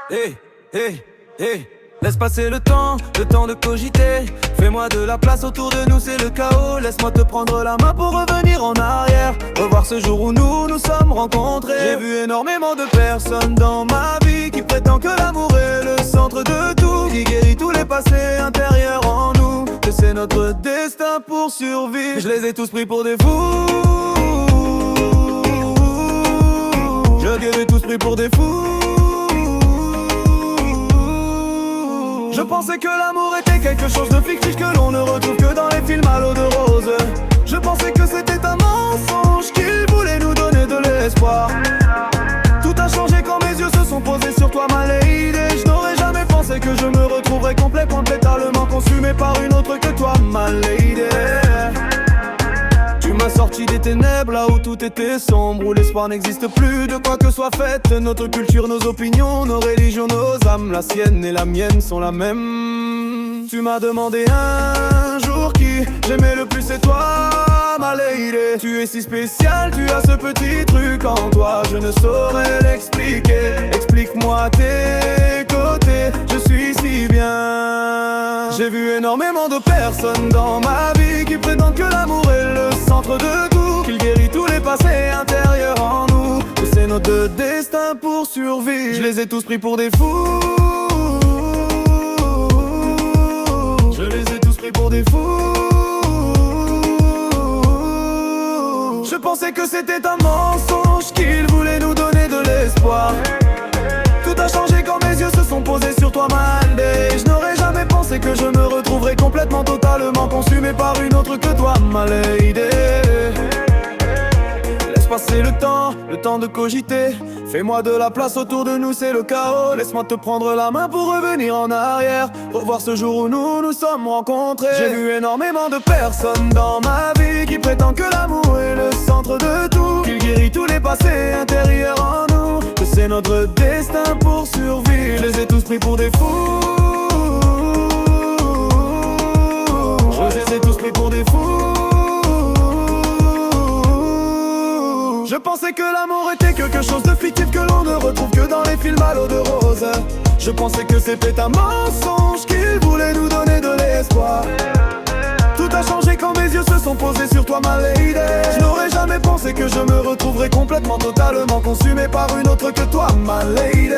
Hey, hey, hey. Laisse passer le temps de cogiter. Fais-moi de la place, autour de nous c'est le chaos. Laisse-moi te prendre la main pour revenir en arrière. Revoir ce jour où nous nous sommes rencontrés. J'ai vu énormément de personnes dans ma vie qui prétendent que l'amour est le centre de tout, qui guérit tous les passés intérieurs en nous, que c'est notre destin pour survivre. Je les ai tous pris pour des fous. Je les ai tous pris pour des fous. Je pensais que l'amour était quelque chose de fictif que l'on ne retrouve que dans les films à l'eau de rose. Je pensais que c'était un mensonge qu'il voulait nous donner de l'espoir. Tout a changé quand mes yeux se sont posés sur toi, ma lady. Je n'aurais jamais pensé que je me retrouverais complètement consumé par une autre que toi, ma lady. Tu m'as sorti des ténèbres là où tout était sombre, où l'espoir n'existe plus de quoi que soit faite. Notre culture, nos opinions, nos religions, nos âmes, la sienne et la mienne sont la même. Tu m'as demandé un jour qui j'aimais le plus, c'est toi, ma lady. Tu es si spécial, tu as ce petit truc en toi, je ne saurais l'expliquer. Explique-moi tes côtés, je suis si bien. J'ai vu énormément de personnes dans ma vie qui prétendent que l'amour est le centre de tout, qu'il guérit tous les passés intérieurs en nous, que c'est notre destin pour survivre. Je les ai tous pris pour des fous. Je les ai tous pris pour des fous. Je pensais que c'était un mensonge qu'il voulait nous donner de l'espoir. Tout a changé quand mes yeux se sont posés sur toi, ma lady. Je n'aurais jamais pensé que je me retrouverais totalement consumé par une autre que toi, ma lady. Laisse passer le temps de cogiter. Fais-moi de la place, autour de nous c'est le chaos. Laisse-moi te prendre la main pour revenir en arrière. Revoir ce jour où nous nous sommes rencontrés. J'ai vu énormément de personnes dans ma vie qui prétendent que l'amour est le centre de tout, qu'il guérit tous les passés intérieurs en nous, que c'est notre destin pour survivre. Je les ai tous pris pour des fous. Je les ai tous pris pour des fous. Je pensais que l'amour était quelque chose de fictif que l'on ne retrouve que dans les films à l'eau de rose. Je pensais que c'était un mensonge qu'il voulait nous donner de l'espoir. Tout a changé quand mes yeux se sont posés sur toi, ma lady. Je n'aurais jamais pensé que je me retrouverais totalement consumé par une autre que toi, ma lady.